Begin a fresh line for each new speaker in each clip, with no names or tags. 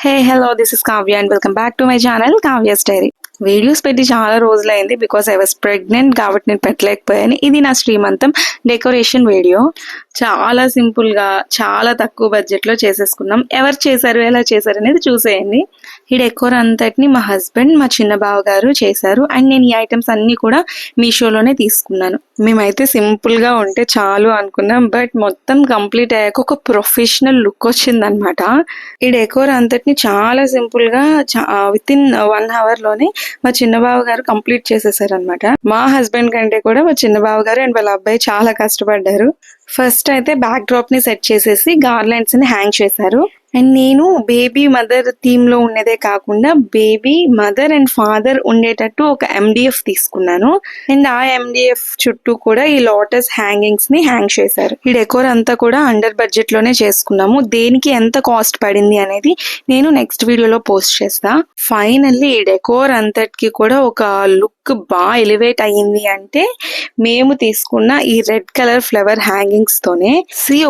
Hey hello this is Kavya and welcome back to my channel Kavya's diary. Videos పెట్టి చాలా రోజులైంది because I was pregnant కాబట్టి నేను పెట్టలేకపోయాను. ఇది నా శ్రీమంతం డెకరేషన్ వీడియో. చాలా సింపుల్గా చాలా తక్కువ బడ్జెట్లో చేసేసుకున్నాం. ఎవరు చేశారు ఎలా చేశారు అనేది చూసేయండి. ఈ డెకోర్ అంతటిని మా హస్బెండ్ మా చిన్న బావ గారు చేశారు అండ్ నేను ఈ ఐటమ్స్ అన్నీ కూడా మీషోలోనే తీసుకున్నాను. మేమైతే సింపుల్గా ఉంటే చాలు అనుకున్నాం, బట్ మొత్తం కంప్లీట్ అయ్యాక ఒక ప్రొఫెషనల్ లుక్ వచ్చిందనమాట. ఈ డెకోర్ అంతటిని చాలా సింపుల్గా విత్ ఇన్ 1 hour లోనే మా చిన్న బావ గారు కంప్లీట్ చేసేసారు అనమాట. మా హస్బెండ్ కంటే కూడా మా చిన్న బావ గారు అండ్ వాళ్ళ అబ్బాయి చాలా కష్టపడ్డారు. ఫస్ట్ అయితే బ్యాక్ డ్రాప్ ని సెట్ చేసేసి గార్లెండ్స్ ని హ్యాంగ్ చేశారు. అండ్ నేను బేబీ మదర్ థీమ్ లో ఉన్నదే కాకుండా బేబీ మదర్ అండ్ ఫాదర్ ఉండేటట్టు ఒక MDF తీసుకున్నాను. అండ్ ఆ MDF చుట్టూ కూడా ఈ లోటస్ హ్యాంగింగ్స్ ని హ్యాంగ్ చేశారు. ఈ డెకోర్ అంతా కూడా అండర్ బడ్జెట్ లోనే చేసుకున్నాము. దేనికి ఎంత కాస్ట్ పడింది అనేది నేను నెక్స్ట్ వీడియోలో పోస్ట్ చేస్తా. ఫైనల్లీ ఈ డెకోర్ అంతటికి కూడా ఒక లుక్ బాగా ఎలివేట్ అయ్యింది అంటే మేము తీసుకున్న ఈ రెడ్ కలర్ ఫ్లవర్ హ్యాంగింగ్స్ తోనే.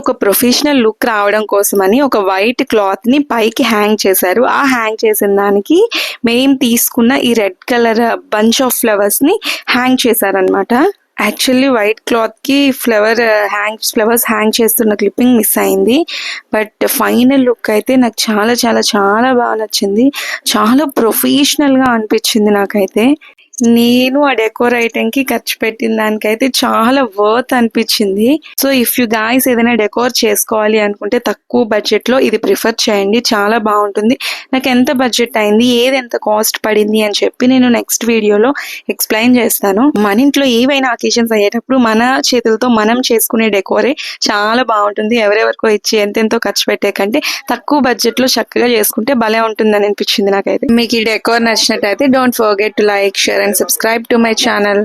ఒక ప్రొఫెషనల్ లుక్ రావడం కోసమని ఒక వైట్ క్లాత్ ని పైకి హ్యాంగ్ చేశారు. ఆ హ్యాంగ్ చేసిన దానికి మేము తీసుకున్న ఈ red colour bunch of flowers ని హ్యాంగ్ చేశారనమాట. యాక్చువల్లీ వైట్ క్లాత్ కి ఫ్లవర్స్ హ్యాంగ్ చేస్తున్న క్లిప్పింగ్ మిస్ అయింది. బట్ ఫైనల్ లుక్ అయితే నాకు చాలా చాలా చాలా బాగా నచ్చింది. చాలా ప్రొఫెషనల్ గా అనిపించింది నాకైతే. నేను ఆ డెకోర్ ఐటెం కి ఖర్చు పెట్టిన దానికైతే చాలా వర్త్ అనిపించింది. సో ఇఫ్ యు గైస్ ఏదైనా డెకోర్ చేసుకోవాలి అనుకుంటే తక్కువ బడ్జెట్ లో ఇది ప్రిఫర్ చేయండి, చాలా బాగుంటుంది. నాకు ఎంత బడ్జెట్ అయింది, ఏది ఎంత కాస్ట్ పడింది అని చెప్పి నేను నెక్స్ట్ వీడియోలో ఎక్స్ప్లెయిన్ చేస్తాను. మన ఇంట్లో ఏవైనా అకేషన్స్ అయ్యేటప్పుడు మన చేతులతో మనం చేసుకునే డెకోరే చాలా బాగుంటుంది. ఎవరెవరికో ఇచ్చి ఎంతెంతో ఖర్చు పెట్టే కంటే తక్కువ బడ్జెట్ లో చక్కగా చేసుకుంటే భలే ఉంటుందని అనిపించింది నాకైతే. మీకు ఈ డెకోర్ నచ్చినట్టయితే don't forget to like, share and subscribe to my channel.